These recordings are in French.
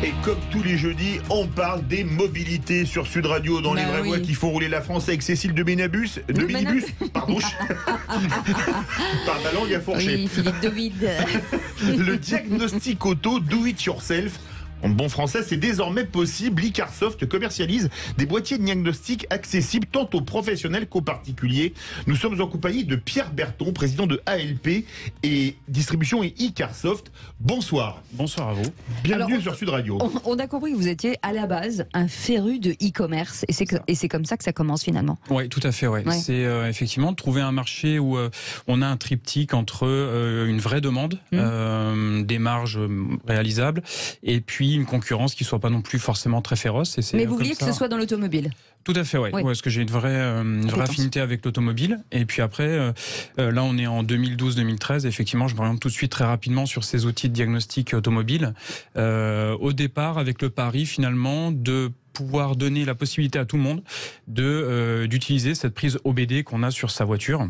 Et comme tous les jeudis, on parle des mobilités sur Sud Radio dans les vraies voies qui font rouler la France avec Cécile de Minibus. Pardon. Par ma langue à fourcher. Oui, Philippe David. Le diagnostic auto do it yourself. En bon français, c'est désormais possible. Icarsoft commercialise des boîtiers de diagnostic accessibles tant aux professionnels qu'aux particuliers. Nous sommes en compagnie de Pierre Berton, président de ALP et Distribution et Icarsoft. Bonsoir. Bonsoir à vous. Bienvenue sur Sud Radio. On a compris que vous étiez à la base un féru de e-commerce et c'est comme ça que ça commence finalement. Oui, tout à fait. Ouais. C'est effectivement de trouver un marché où on a un triptyque entre une vraie demande, des marges réalisables et puis une concurrence qui soit pas non plus forcément très féroce. Mais vous vouliez que ce soit dans l'automobile? Tout à fait, oui. Parce que j'ai une vraie affinité avec l'automobile. Et puis après, là, on est en 2012-2013. Effectivement, je m'oriente tout de suite très rapidement sur ces outils de diagnostic automobile. Au départ, avec le pari finalement de pouvoir donner la possibilité à tout le monde d'utiliser cette prise OBD qu'on a sur sa voiture.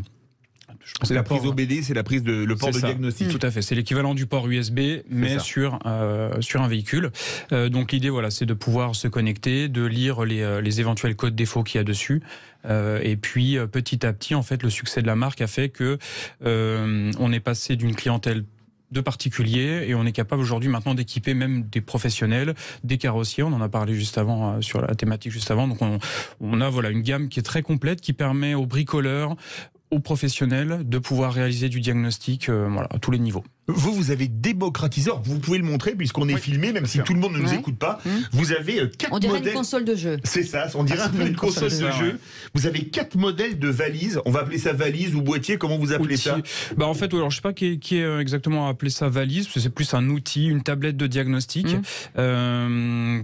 C'est la prise OBD, c'est la prise le port de diagnostic. Tout à fait, c'est l'équivalent du port USB, mais sur un véhicule. Donc l'idée, c'est de pouvoir se connecter, de lire les éventuels codes défauts qu'il y a dessus. Et puis petit à petit, en fait, le succès de la marque a fait que on est passé d'une clientèle de particuliers et on est capable aujourd'hui maintenant d'équiper même des professionnels, des carrossiers. On en a parlé juste avant sur la thématique juste avant. Donc on a une gamme qui est très complète qui permet aux bricoleurs, aux professionnels de pouvoir réaliser du diagnostic à tous les niveaux. Vous avez démocratisé, vous pouvez le montrer puisqu'on est filmé, même si tout le monde ne nous écoute pas. Vous avez 4 modèles. On dirait une console de jeu. C'est ça, on dirait un peu une console de jeu. Vous avez 4 modèles de valises. On va appeler ça valise ou boîtier, comment vous appelez ça? En fait, alors, je ne sais pas qui est exactement appelé ça valise, parce que c'est plus un outil, une tablette de diagnostic,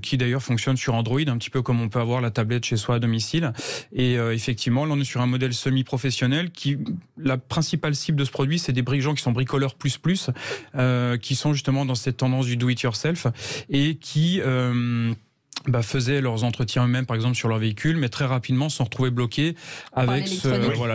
qui d'ailleurs fonctionne sur Android, un petit peu comme on peut avoir la tablette chez soi à domicile. Et effectivement, là on est sur un modèle semi-professionnel la principale cible de ce produit, c'est des gens qui sont bricoleurs plus, qui sont justement dans cette tendance du do-it-yourself et qui faisaient leurs entretiens eux-mêmes, par exemple, sur leur véhicule, mais très rapidement se sont retrouvés bloqués avec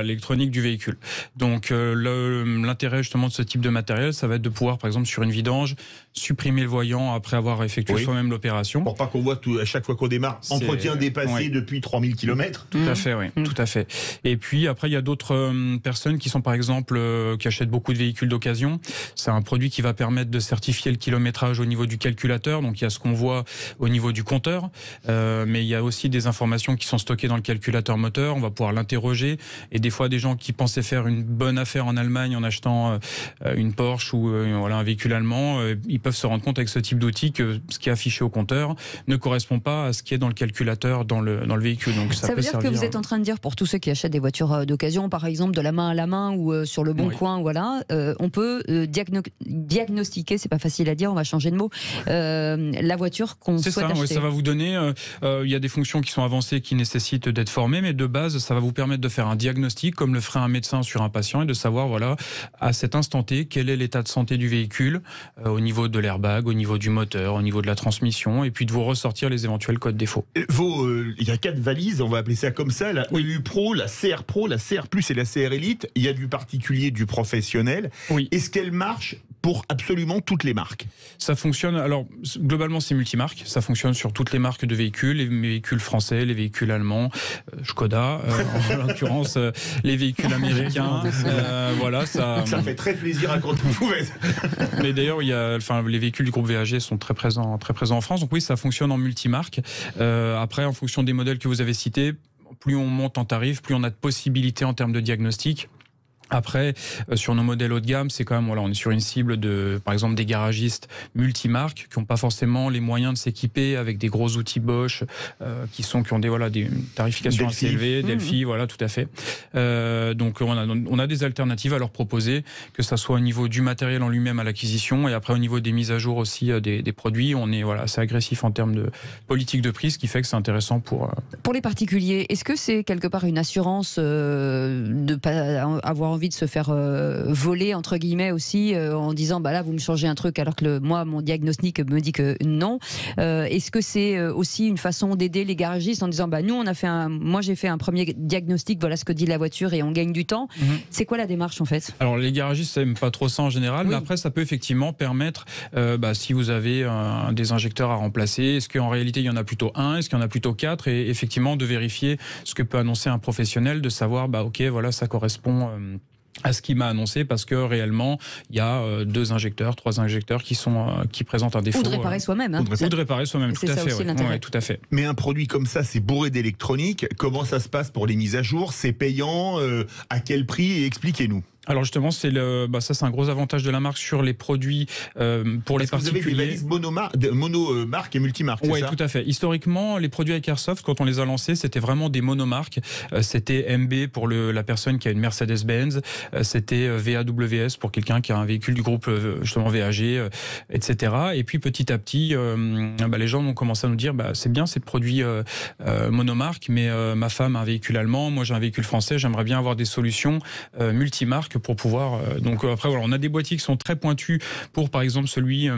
l'électronique du véhicule. Donc l'intérêt justement de ce type de matériel, ça va être de pouvoir, par exemple, sur une vidange, supprimer le voyant après avoir effectué soi-même l'opération. Pour pas qu'on voit à chaque fois qu'on démarre, entretien dépassé depuis 3000 km. Tout à fait, tout à fait. Et puis après, il y a d'autres personnes qui sont, par exemple, qui achètent beaucoup de véhicules d'occasion. C'est un produit qui va permettre de certifier le kilométrage au niveau du calculateur. Donc il y a ce qu'on voit au niveau du compteur. Mais il y a aussi des informations qui sont stockées dans le calculateur moteur. On va pouvoir l'interroger. Et des fois, des gens qui pensaient faire une bonne affaire en Allemagne en achetant une Porsche ou un véhicule allemand, ils peuvent se rendre compte avec ce type d'outil que ce qui est affiché au compteur ne correspond pas à ce qui est dans le calculateur dans le véhicule. Donc ça veut dire que vous êtes en train de dire, pour tous ceux qui achètent des voitures d'occasion, par exemple de la main à la main ou sur le bon coin, on peut diagnostiquer, c'est pas facile à dire, on va changer de mot, la voiture qu'on souhaite acheter. Ça va vous donner, il y a des fonctions qui sont avancées qui nécessitent d'être formées, mais de base, ça va vous permettre de faire un diagnostic comme le ferait un médecin sur un patient et de savoir, à cet instant T, quel est l'état de santé du véhicule au niveau de l'airbag, au niveau du moteur, au niveau de la transmission, et puis de vous ressortir les éventuels codes défauts. Il y a 4 valises, on va appeler ça comme ça, la EU Pro, la CR Pro, la CR Plus et la CR Elite. Il y a du particulier, du professionnel. Est-ce qu'elle marche pour absolument toutes les marques? Ça fonctionne, alors globalement c'est multimarque, ça fonctionne sur toutes les marques de véhicules, les véhicules français, les véhicules allemands, Skoda, en l'occurrence les véhicules américains, ça fait très plaisir à quand vous pouvez. Mais d'ailleurs les véhicules du groupe VAG sont très présents en France, donc oui, ça fonctionne en multimarque. Après, en fonction des modèles que vous avez cités, plus on monte en tarif, plus on a de possibilités en termes de diagnostic. Après, sur nos modèles haut de gamme, c'est quand même, on est sur une cible de, par exemple, des garagistes multimarques qui n'ont pas forcément les moyens de s'équiper avec des gros outils Bosch, qui ont des tarifications assez élevées, Delphi, tout à fait. Donc, on a des alternatives à leur proposer, que ça soit au niveau du matériel en lui-même à l'acquisition et après au niveau des mises à jour aussi des produits. On est assez agressif en termes de politique de prix, ce qui fait que c'est intéressant pour les particuliers. Est-ce que c'est quelque part une assurance de pas avoir envie de se faire voler entre guillemets aussi en disant bah là vous me changez un truc alors que moi mon diagnostic me dit que non. Est-ce que c'est aussi une façon d'aider les garagistes en disant bah nous moi j'ai fait un premier diagnostic, voilà ce que dit la voiture et on gagne du temps. C'est quoi la démarche en fait? Alors les garagistes n'aiment pas trop ça en général, mais après ça peut effectivement permettre si vous avez des injecteurs à remplacer, est-ce qu'en réalité il y en a plutôt un, est-ce qu'il y en a plutôt 4, et effectivement de vérifier ce que peut annoncer un professionnel, de savoir ok voilà ça correspond à ce qu'il m'a annoncé, parce que réellement il y a 2 injecteurs, 3 injecteurs qui présentent un défaut. Ou de réparer soi-même. Ou de réparer soi-même, tout à fait. Ouais, tout à fait. Mais un produit comme ça, c'est bourré d'électronique. Comment ça se passe pour les mises à jour? C'est payant? À quel prix? Expliquez-nous. Alors justement, c'est un gros avantage de la marque sur les produits pour les particuliers. Vous avez des valises monomarques et multimarques, c'est ça? Oui, tout à fait. Historiquement, les produits avec Airsoft, quand on les a lancés, c'était vraiment des monomarques. C'était MB pour la personne qui a une Mercedes-Benz, c'était VAWS pour quelqu'un qui a un véhicule du groupe justement VAG, etc. Et puis petit à petit, les gens ont commencé à nous dire c'est bien ces produits monomarques, mais ma femme a un véhicule allemand, moi j'ai un véhicule français, j'aimerais bien avoir des solutions multimarques pour pouvoir. Donc après, voilà, on a des boîtiers qui sont très pointus pour, par exemple, celui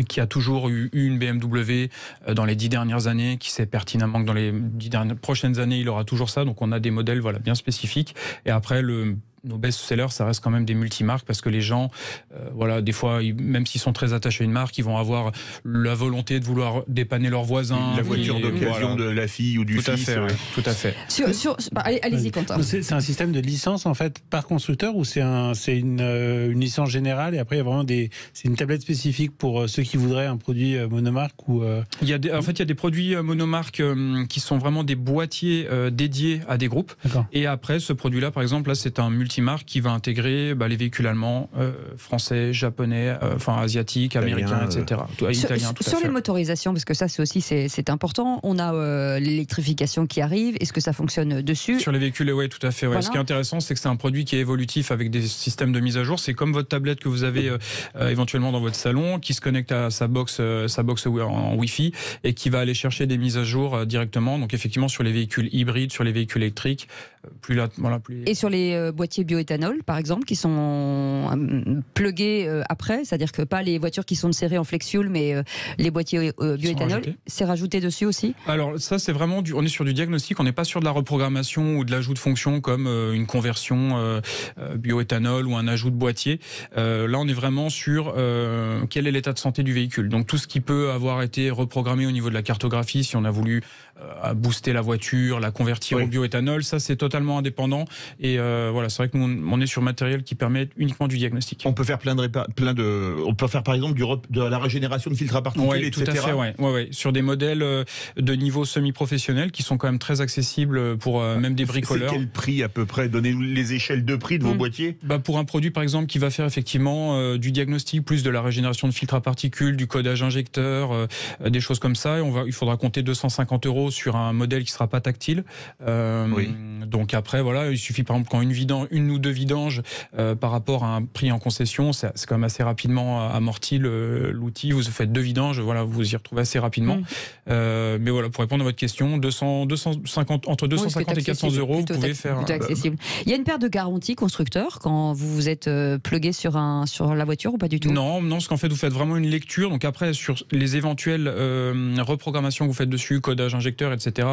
qui a toujours eu une BMW dans les 10 dernières années, qui sait pertinemment que dans les 10 prochaines années, il aura toujours ça. Donc on a des modèles bien spécifiques. Et après, nos best-sellers, ça reste quand même des multimarques, parce que les gens, des fois, même s'ils sont très attachés à une marque, ils vont avoir la volonté de vouloir dépanner leurs voisins. La voiture d'occasion de la fille ou du fils. Tout à fait. Allez-y, Quentin. C'est un système de licence en fait par constructeur, ou c'est une licence générale, et après il y a vraiment c'est une tablette spécifique pour ceux qui voudraient un produit monomarque ou. Il y a des produits monomarques qui sont vraiment des boîtiers dédiés à des groupes. Et après, ce produit-là, par exemple, c'est un multimarque qui va intégrer les véhicules allemands, français, japonais, asiatiques, américains, etc. Italiens, sur les motorisations, parce que ça c'est important, on a l'électrification qui arrive, est-ce que ça fonctionne dessus? Sur les véhicules, oui, tout à fait. Ouais. Voilà. Ce qui est intéressant, c'est que c'est un produit qui est évolutif avec des systèmes de mise à jour. C'est comme votre tablette que vous avez éventuellement dans votre salon, qui se connecte à sa box en Wi-Fi et qui va aller chercher des mises à jour directement. Donc effectivement, sur les véhicules hybrides, sur les véhicules électriques, plus. Et sur les boîtiers bioéthanol, par exemple, qui sont plugués après, c'est-à-dire que pas les voitures qui sont serrées en flex-fuel, mais les boîtiers bioéthanol, c'est rajouté dessus aussi? Alors ça, c'est vraiment on est sur du diagnostic, on n'est pas sur de la reprogrammation ou de l'ajout de fonctions comme une conversion bioéthanol ou un ajout de boîtier. Là, on est vraiment sur quel est l'état de santé du véhicule. Donc tout ce qui peut avoir été reprogrammé au niveau de la cartographie, si on a voulu booster la voiture, la convertir au bioéthanol, ça c'est totalement indépendant. Et c'est vrai que nous on est sur matériel qui permet uniquement du diagnostic. On peut faire on peut faire par exemple de la régénération de filtres à particules, etc. Tout à fait, ouais. Sur des modèles de niveau semi-professionnel qui sont quand même très accessibles pour même des bricoleurs. C'est quel prix à peu près? Donnez-nous les échelles de prix de vos boîtiers. Pour un produit par exemple qui va faire effectivement du diagnostic plus de la régénération de filtres à particules, du codage injecteur, des choses comme ça, il faudra compter 250 € sur un modèle qui ne sera pas tactile. Donc après, il suffit par exemple quand une ou deux vidanges par rapport à un prix en concession, c'est quand même assez rapidement amorti l'outil. Vous faites 2 vidanges, vous y retrouvez assez rapidement. Mais pour répondre à votre question, entre 250 et 400 €, vous pouvez faire. Plutôt accessible. Il y a une paire de garanties constructeur quand vous êtes plugué sur la voiture ou pas du tout? Non, parce qu'en fait vous faites vraiment une lecture. Donc après sur les éventuelles reprogrammations que vous faites dessus, codage injecteur, etc.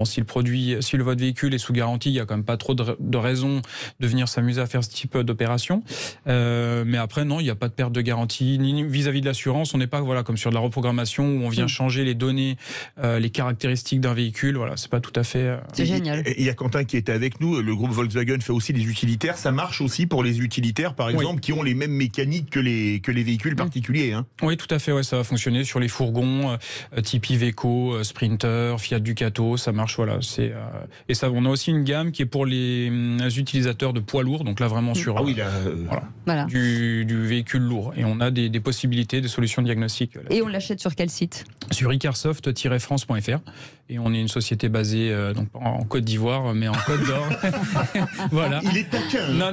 Si votre véhicule est sous garantie, il y a quand même pas trop de raisons de venir s'amuser à faire ce type d'opération. Mais après non, il n'y a pas de perte de garantie ni vis-à-vis de l'assurance. On n'est pas comme sur de la reprogrammation où on vient changer les données, les caractéristiques d'un véhicule. C'est pas tout à fait. C'est génial. Il y a Quentin qui était avec nous. Le groupe Volkswagen fait aussi des utilitaires. Ça marche aussi pour les utilitaires, par exemple, qui ont les mêmes mécaniques que les véhicules particuliers. Oui, tout à fait. Ça va fonctionner sur les fourgons type Iveco, Sprinter, Fiat Ducato. Ça marche. Et ça, on a aussi une gamme qui est pour les utilisateurs de poids lourds. Donc là, vraiment sur du véhicule lourd. Et on a des possibilités, des solutions diagnostiques. Et on l'achète sur quel site? sur icarsoft-france.fr. Et on est une société basée donc pas en Côte d'Ivoire, mais en Côte d'Or. Voilà. Il est taquin. Non,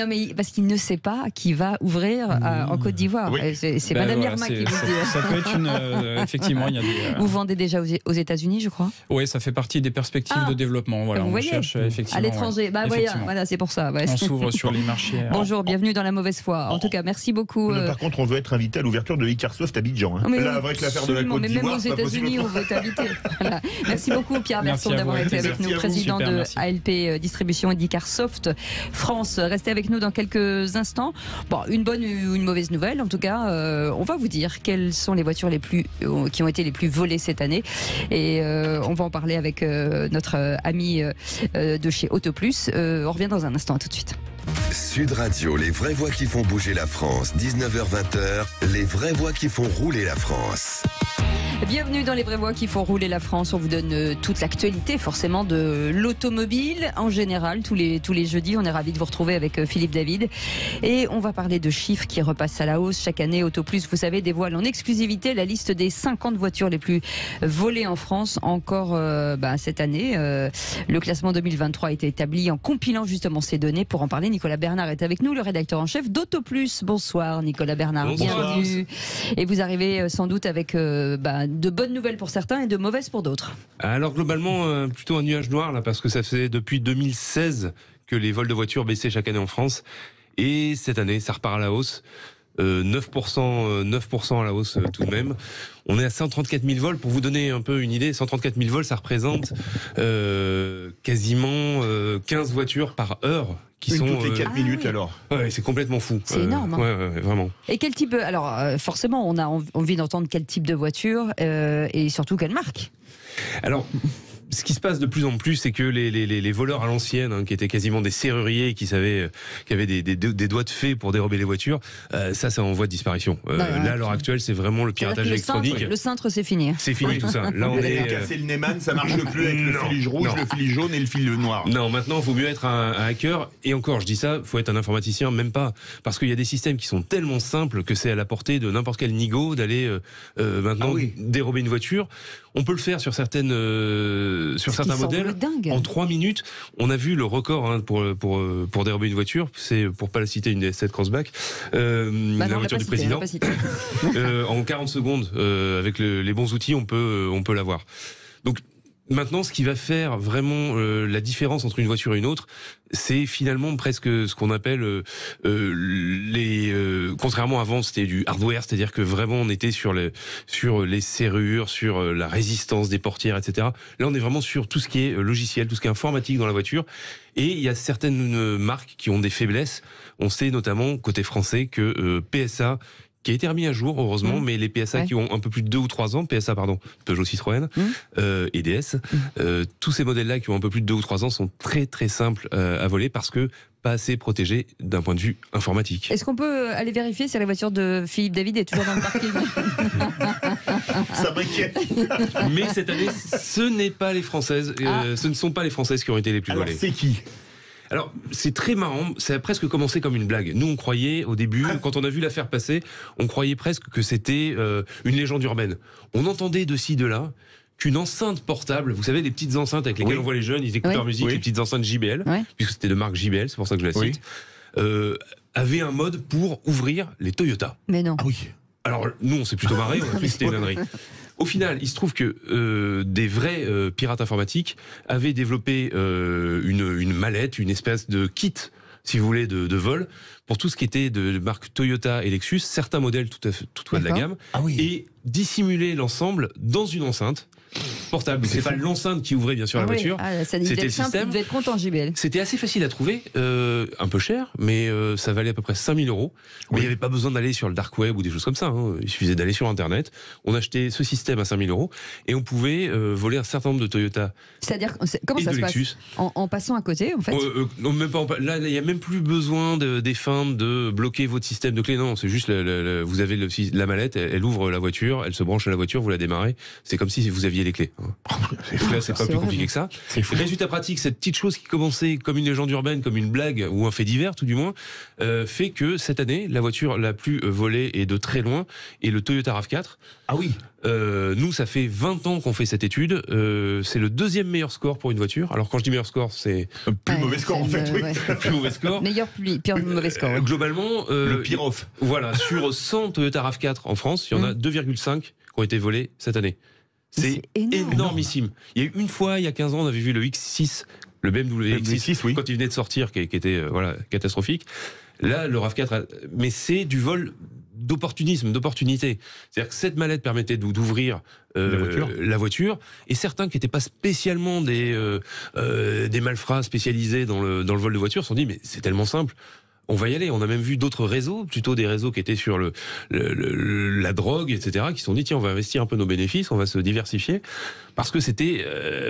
mais parce qu'il ne sait pas qui va ouvrir en Côte d'Ivoire. Oui. C'est Madame Yerma qui vous dit. Ça peut être effectivement, il y a des. Vous vendez déjà aux États-Unis, je crois. Oui, ça fait partie des perspectives de développement. Voilà, vous on voyez, cherche effectivement. à l'étranger. Voilà, c'est pour ça. Ouais. On s'ouvre sur les marchés. Bonjour, bienvenue dans la mauvaise foi. En tout cas, merci beaucoup. Par contre, on veut être invité à l'ouverture de Icarsoft Abidjan. Hein. Là, avec l'affaire de la Côte d'Ivoire, même aux États-Unis, on veut t'inviter. Voilà. Merci beaucoup, Pierre Berton, d'avoir été avec nous, président de ALP Distribution et d'Icarsoft France. Restez avec nous dans quelques instants. Bon, une bonne ou une mauvaise nouvelle. En tout cas, on va vous dire quelles sont les voitures qui ont été les plus volées cette année. Et on va en parler avec notre ami de chez Autoplus. On revient dans un instant. À tout de suite. Sud Radio, les vraies voix qui font bouger la France. 19h-20h, les vraies voix qui font rouler la France. Bienvenue dans les vraies voix qui font rouler la France. On vous donne toute l'actualité forcément de l'automobile en général. Tous les jeudis, on est ravis de vous retrouver avec Philippe David. Et on va parler de chiffres qui repassent à la hausse. Chaque année, Autoplus, vous savez, dévoile en exclusivité la liste des 50 voitures les plus volées en France. Encore cette année, le classement 2023 a été établi en compilant justement ces données. Pour en parler, Nicolas Bernard est avec nous, le rédacteur en chef d'Autoplus. Bonsoir Nicolas Bernard, Bonsoir. Bienvenue. Et vous arrivez sans doute avec de bonnes nouvelles pour certains et de mauvaises pour d'autres. Alors globalement, plutôt un nuage noir là, parce que ça fait depuis 2016 que les vols de voitures baissaient chaque année en France. Et cette année, ça repart à la hausse. 9% à la hausse tout de même. On est à 134 000 vols. Pour vous donner un peu une idée, 134 000 vols, ça représente quasiment 15 voitures par heure. Qui sont toutes les 4 minutes alors. Ouais, c'est complètement fou. C'est énorme. Ouais, vraiment. Et quel type alors forcément, on a envie d'entendre quel type de voiture et surtout quelle marque. Alors. Ce qui se passe de plus en plus, c'est que les voleurs à l'ancienne, qui étaient quasiment des serruriers, qui avaient des doigts de fée pour dérober les voitures, ça est en voie de disparition. Là, à l'heure actuelle, c'est vraiment le piratage électronique. Le cintre, c'est fini. C'est fini tout ça. Là, on est cassé le Neyman, ça marche plus avec le fil rouge, le fil jaune et le fil noir. Non, maintenant, il faut mieux être un hacker. Et encore, je dis ça, il faut être un informaticien, même pas, parce qu'il y a des systèmes qui sont tellement simples que c'est à la portée de n'importe quel nigo d'aller maintenant dérober une voiture. On peut le faire sur certains modèles en 3 minutes. On a vu le record pour dérober une voiture, c'est pour pas la citer, une DS7 Crossback, la voiture du président. En 40 secondes, avec les bons outils, on peut l'avoir. Donc maintenant, ce qui va faire vraiment la différence entre une voiture et une autre, c'est finalement presque ce qu'on appelle contrairement avant, c'était du hardware, c'est-à-dire que vraiment on était sur les serrures, sur la résistance des portières, etc. Là, on est vraiment sur tout ce qui est logiciel, tout ce qui est informatique dans la voiture. Et il y a certaines marques qui ont des faiblesses. On sait notamment côté français que PSA, qui a été remis à jour, heureusement, mais les PSA qui ont un peu plus de 2 ou 3 ans, Peugeot Citroën, et DS, tous ces modèles-là qui ont un peu plus de 2 ou 3 ans sont très très simples à voler parce que pas assez protégés d'un point de vue informatique. Est-ce qu'on peut aller vérifier si la voiture de Philippe David est toujours dans le parking? Ça m'inquiète. Mais cette année, ce ne sont pas les Françaises qui ont été les plus volées. Alors c'est qui ? Alors, c'est très marrant, ça a presque commencé comme une blague. Nous, on croyait au début, quand on a vu l'affaire passer, on croyait presque que c'était une légende urbaine. On entendait de ci, de là, qu'une enceinte portable, vous savez, les petites enceintes avec lesquelles on voit les jeunes, ils écoutent leur musique, les petites enceintes JBL, puisque c'était de marque JBL, c'est pour ça que je la cite, avait un mode pour ouvrir les Toyota. Mais non. Ah oui. Alors, nous, on s'est plutôt marré, on a cru que c'était une ânerie. Au final, il se trouve que des vrais pirates informatiques avaient développé une mallette, une espèce de kit, si vous voulez, de vol, pour tout ce qui était de marque Toyota et Lexus, certains modèles toutefois de la gamme, et dissimuler l'ensemble dans une enceinte portable. C'est pas l'enceinte qui ouvrait bien sûr la voiture. C'était le système. Il devait être content, JBL. C'était assez facile à trouver, un peu cher, mais ça valait à peu près 5 000 €. Mais il n'y avait pas besoin d'aller sur le dark web ou des choses comme ça. Il suffisait d'aller sur Internet. On achetait ce système à 5 000 € et on pouvait voler un certain nombre de Toyota. C'est-à-dire, comment ça se passe en passant à côté, en fait? Non, même pas. Là, il n'y a même plus besoin des fins de bloquer votre système de clé. Non, c'est juste vous avez la mallette, elle ouvre la voiture, elle se branche à la voiture, vous la démarrez. C'est comme si vous aviez les clés. Là, c'est pas plus compliqué que ça. Résultat pratique, cette petite chose qui commençait comme une légende urbaine, comme une blague ou un fait divers, tout du moins, fait que cette année, la voiture la plus volée et de très loin est le Toyota RAV4. Ah oui. Nous, ça fait 20 ans qu'on fait cette étude. C'est le deuxième meilleur score pour une voiture. Alors, quand je dis meilleur score, c'est plus mauvais score en fait. Oui. Plus mauvais score. Meilleur, pire mauvais score. Globalement, le pire off. Voilà, sur 100 Toyota RAV4 en France, il y en a 2,5 qui ont été volés cette année. C'est énormissime. Il y a eu une fois, il y a 15 ans, on avait vu le X6, le BMW X6, oui. quand il venait de sortir, qui était catastrophique. Là, le RAV4, mais c'est du vol d'opportunisme, d'opportunité. C'est-à-dire que cette mallette permettait d'ouvrir la voiture, et certains qui n'étaient pas spécialement des malfrats spécialisés dans le vol de voiture se sont dit, mais c'est tellement simple. On va y aller. On a même vu d'autres réseaux, plutôt des réseaux qui étaient sur la drogue, etc., qui se sont dit, tiens, on va investir un peu nos bénéfices, on va se diversifier, parce que c'était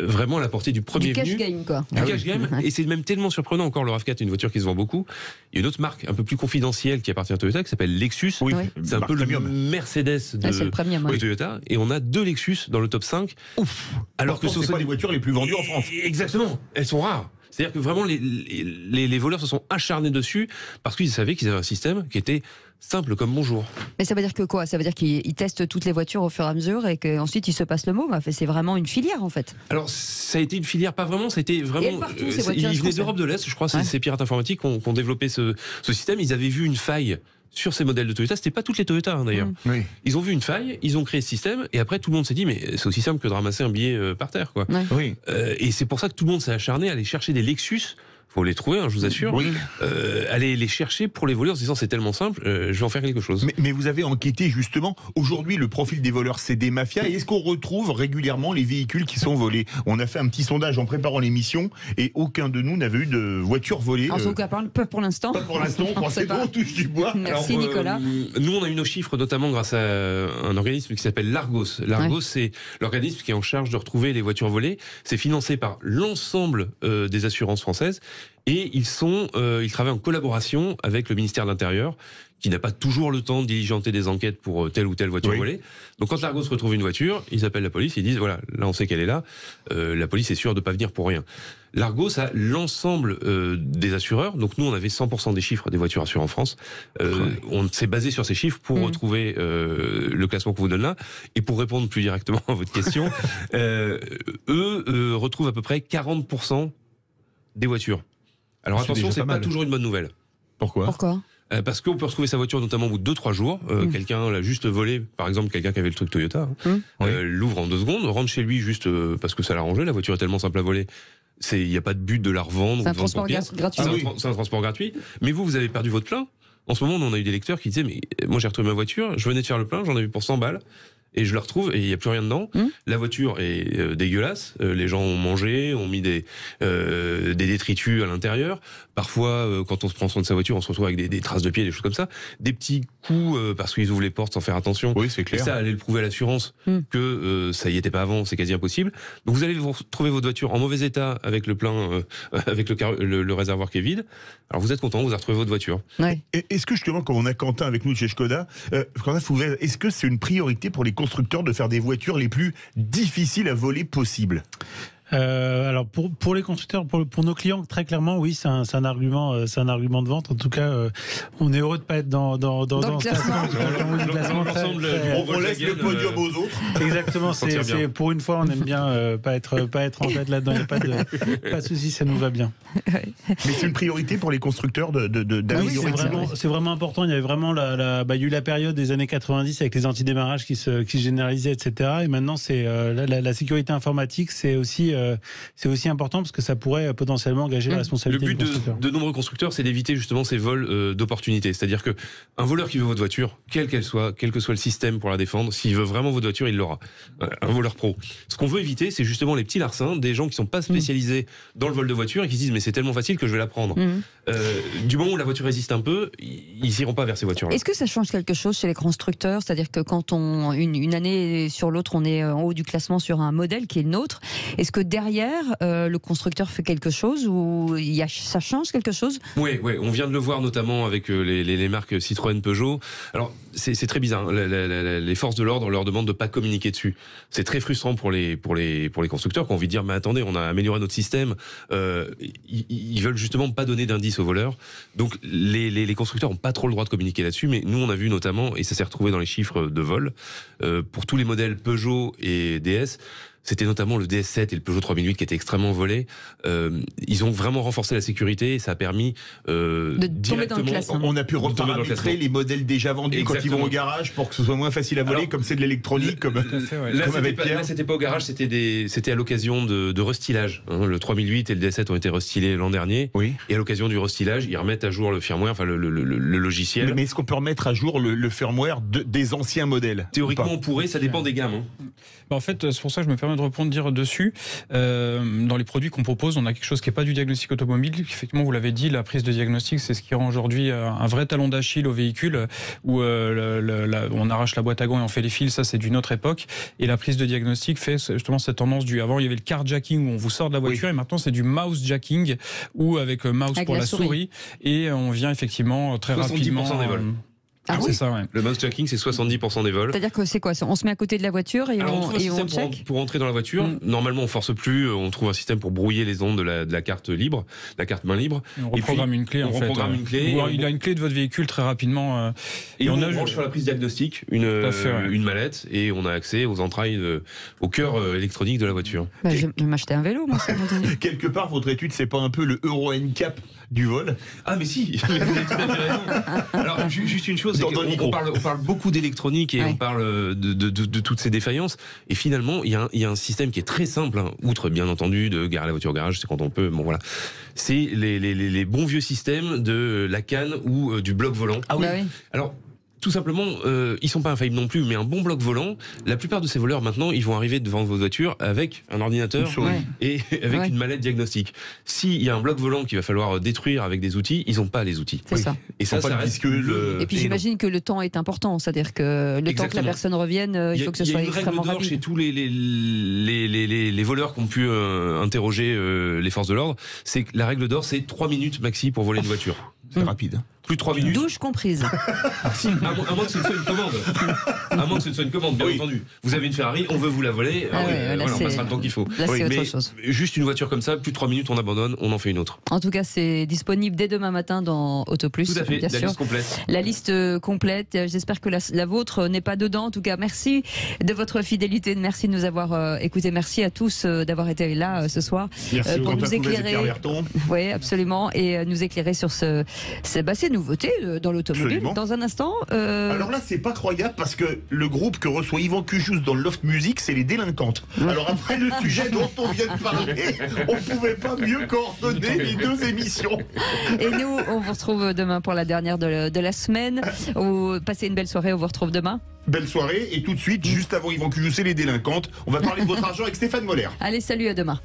vraiment à la portée du premier venu. Du cash game, quoi. Du cash game, et c'est même tellement surprenant. Encore, le RAV4 est une voiture qui se vend beaucoup. Il y a une autre marque un peu plus confidentielle qui appartient à Toyota, qui s'appelle Lexus. Oui. C'est un peu le Mercedes de Toyota. Et on a 2 Lexus dans le top 5. Ouf. Alors que ce sont pas les voitures les plus vendues en France. Exactement. Elles sont rares. C'est-à-dire que vraiment, les voleurs se sont acharnés dessus parce qu'ils savaient qu'ils avaient un système qui était simple comme bonjour. Mais ça veut dire que quoi? Ça veut dire qu'ils testent toutes les voitures au fur et à mesure et qu'ensuite ils se passent le mot. C'est vraiment une filière en fait. Alors ça a été une filière, pas vraiment, ça a été vraiment. Ils venaient d'Europe de l'Est, je crois, ces pirates informatiques qui ont développé ce système. Ils avaient vu une faille sur ces modèles de Toyota. C'était pas toutes les Toyota d'ailleurs. Oui. Ils ont vu une faille, ils ont créé ce système, et après tout le monde s'est dit, mais c'est aussi simple que de ramasser un billet par terre, quoi. Oui. Et c'est pour ça que tout le monde s'est acharné à aller chercher des Lexus. Faut les trouver, je vous assure. Oui. Aller les chercher pour les voler en se disant c'est tellement simple, je vais en faire quelque chose. Mais vous avez enquêté justement. Aujourd'hui, le profil des voleurs, c'est des mafias. Et est-ce qu'on retrouve régulièrement les véhicules qui sont volés? On a fait un petit sondage en préparant l'émission et aucun de nous n'avait eu de voiture volée. En tout cas, pas pour l'instant. Pas pour l'instant. On touche du bois. Merci Nicolas. Nous, on a eu nos chiffres notamment grâce à un organisme qui s'appelle l'Argos. L'Argos, c'est l'organisme qui est en charge de retrouver les voitures volées. C'est financé par l'ensemble des assurances françaises. Et ils travaillent en collaboration avec le ministère de l'Intérieur, qui n'a pas toujours le temps de diligenter des enquêtes pour telle ou telle voiture volée. Donc quand l'Argos retrouve une voiture, ils appellent la police, ils disent voilà, là on sait qu'elle est là, la police est sûre de ne pas venir pour rien. L'Argos a l'ensemble des assureurs, donc nous on avait 100% des chiffres des voitures assurées en France. On s'est basé sur ces chiffres pour retrouver le classement qu'on vous donne là, et pour répondre plus directement à votre question, eux retrouvent à peu près 40% des voitures. Alors attention, c'est pas toujours une bonne nouvelle. Pourquoi parce qu'on peut retrouver sa voiture notamment au bout de 2-3 jours. Quelqu'un l'a juste volé, par exemple quelqu'un qui avait le truc Toyota, l'ouvre en 2 secondes, rentre chez lui juste parce que ça l'a rangé. La voiture est tellement simple à voler, il n'y a pas de but de la revendre. C'est un transport gratuit. C'est un transport gratuit. Mais vous avez perdu votre plein. En ce moment, on a eu des lecteurs qui disaient mais moi j'ai retrouvé ma voiture, je venais de faire le plein, j'en ai eu pour 100 balles. Et je le retrouve et il n'y a plus rien dedans. La voiture est dégueulasse. Les gens ont mangé, ont mis des détritus à l'intérieur. Parfois, quand on se prend soin de sa voiture, on se retrouve avec des traces de pieds, des choses comme ça. Des petits coups parce qu'ils ouvrent les portes sans faire attention. Oui, c'est clair. Et ça, aller le prouver à l'assurance que ça y était pas avant, c'est quasi impossible. Donc vous allez trouver votre voiture en mauvais état avec le plein, avec le réservoir qui est vide. Alors vous êtes content, vous avez retrouvé votre voiture. Ouais. Est-ce que justement, quand on a Quentin avec nous de chez Škoda, est-ce que c'est une priorité pour les constructeurs de faire des voitures les plus difficiles à voler possible? Alors pour les constructeurs, pour nos clients, très clairement, oui, c'est un argument de vente. En tout cas, on est heureux de pas être dans ce classement. On laisse le podium aux autres. Exactement. C'est pour une fois, on aime bien pas être en tête là-dedans. Il n'y a pas de souci, ça nous va bien. Mais c'est une priorité pour les constructeurs d'améliorer. C'est vraiment important. Il y avait vraiment il y a eu la période des années 90 avec les antidémarrages qui se généralisaient, etc. Et maintenant, c'est la sécurité informatique, c'est aussi important parce que ça pourrait potentiellement engager la responsabilité du constructeur. Le but de nombreux constructeurs, c'est d'éviter justement ces vols d'opportunités. C'est-à-dire que un voleur qui veut votre voiture, quelle qu'elle soit, quel que soit le système pour la défendre, s'il veut vraiment votre voiture, il l'aura. Un voleur pro. Ce qu'on veut éviter, c'est justement les petits larcins, des gens qui sont pas spécialisés dans le vol de voiture et qui se disent mais c'est tellement facile que je vais la prendre. Du moment où la voiture résiste un peu, ils n'iront pas vers ces voitures-là. Est-ce que ça change quelque chose chez les constructeurs? C'est-à-dire que quand une année sur l'autre, on est en haut du classement sur un modèle qui est le nôtre, est-ce que derrière, le constructeur fait quelque chose ou ça change quelque chose? Oui, on vient de le voir notamment avec les marques Citroën, Peugeot. Alors, c'est très bizarre. Les forces de l'ordre leur demandent de pas communiquer dessus. C'est très frustrant pour les constructeurs qui ont envie de dire mais attendez, on a amélioré notre système. Ils veulent justement pas donner d'indices aux voleurs. Donc les constructeurs ont pas trop le droit de communiquer là-dessus. Mais nous, on a vu notamment, et ça s'est retrouvé dans les chiffres de vol, pour tous les modèles Peugeot et DS. C'était notamment le DS7 et le Peugeot 3008 qui étaient extrêmement volés. Ils ont vraiment renforcé la sécurité et ça a permis de directement... tomber dans le classement. On a pu reparamétrer les modèles déjà vendus quand ils vont au garage pour que ce soit moins facile à voler. Alors, comme c'est de l'électronique, comme avec Pierre. Là, c'était pas au garage, c'était à l'occasion de restylage. Le 3008 et le DS7 ont été restylés l'an dernier. Oui. Et à l'occasion du restylage, ils remettent à jour le firmware, enfin le logiciel. Mais est-ce qu'on peut remettre à jour le firmware des anciens modèles? Théoriquement, on pourrait, ça dépend des gammes. En fait, c'est pour ça que je me permets de répondre dessus. Dans les produits qu'on propose, on a quelque chose qui n'est pas du diagnostic automobile. Effectivement, vous l'avez dit, la prise de diagnostic, c'est ce qui rend aujourd'hui un vrai talon d'Achille au véhicule, où on arrache la boîte à gants et on fait les fils. Ça, c'est d'une autre époque. Et la prise de diagnostic fait justement cette tendance avant, il y avait le carjacking où on vous sort de la voiture, et maintenant c'est du mouse jacking, où avec mouse pour la souris, et on vient effectivement très 70% rapidement. des vols. C'est ça, ouais. Le mouse jacking, c'est 70% des vols. C'est-à-dire que c'est quoi? On se met à côté de la voiture et on trouve un système pour entrer dans la voiture. Normalement, on force plus. On trouve un système pour brouiller les ondes de la carte libre, la carte main libre. Et on reprogramme une clé. Une clé. Il a une clé de votre véhicule très rapidement. Et on branche sur la prise diagnostic une mallette et on a accès aux entrailles, au cœur électronique de la voiture. Je vais m'acheter un vélo, moi. Quelque part, votre étude, c'est pas un peu le Euro NCAP du vol? Ah mais si, vous avez tout à fait raison. Alors juste une chose, on parle beaucoup d'électronique et on parle de toutes ces défaillances. Et finalement, il y a un système qui est très simple, outre bien entendu de garer la voiture au garage, c'est quand on peut. Bon voilà, c'est les bons vieux systèmes de la canne ou du bloc volant. Ah oui. Alors. Tout simplement, ils sont pas infaillibles non plus, mais un bon bloc volant, la plupart de ces voleurs maintenant, ils vont arriver devant votre voiture avec un ordinateur et avec une mallette diagnostique. S'il y a un bloc volant qu'il va falloir détruire avec des outils, ils n'ont pas les outils. C'est ça. Et ça reste Et puis j'imagine que le temps est important, c'est-à-dire que le temps que la personne revienne, il faut que ce soit extrêmement rapide. Chez tous les voleurs qui ont pu interroger les forces de l'ordre, c'est que la règle d'or, c'est 3 minutes maxi pour voler une voiture. C'est rapide. Plus de 3 minutes. Douche comprise. À moins que ce ne soit une commande. À moins que ce ne soit une commande, bien entendu. Vous avez une Ferrari, on veut vous la voler, on passera le temps qu'il faut. Là, c'est autre chose. Juste une voiture comme ça, plus de 3 minutes, on abandonne, on en fait une autre. En tout cas, c'est disponible dès demain matin dans Autoplus. Tout à fait, bien la sûr. liste complète. La liste complète. J'espère que la vôtre n'est pas dedans. En tout cas, merci de votre fidélité. Merci de nous avoir écoutés. Merci à tous d'avoir été là ce soir. Merci pour nous éclairer. Oui, absolument. Et nous éclairer sur ces nouveautés dans l'automobile. Absolument. Dans un instant. Alors là, c'est pas croyable parce que le groupe que reçoit Yvan Cujous dans le Loft Music, c'est les Délinquantes. Alors après le sujet dont on vient de parler, on pouvait pas mieux coordonner les deux émissions. Et nous, on vous retrouve demain pour la dernière de la semaine. Passez une belle soirée, on vous retrouve demain. Belle soirée, et tout de suite, juste avant Yvan Cujous et les Délinquantes, on va parler de votre argent avec Stéphane Moller. Allez, salut, à demain.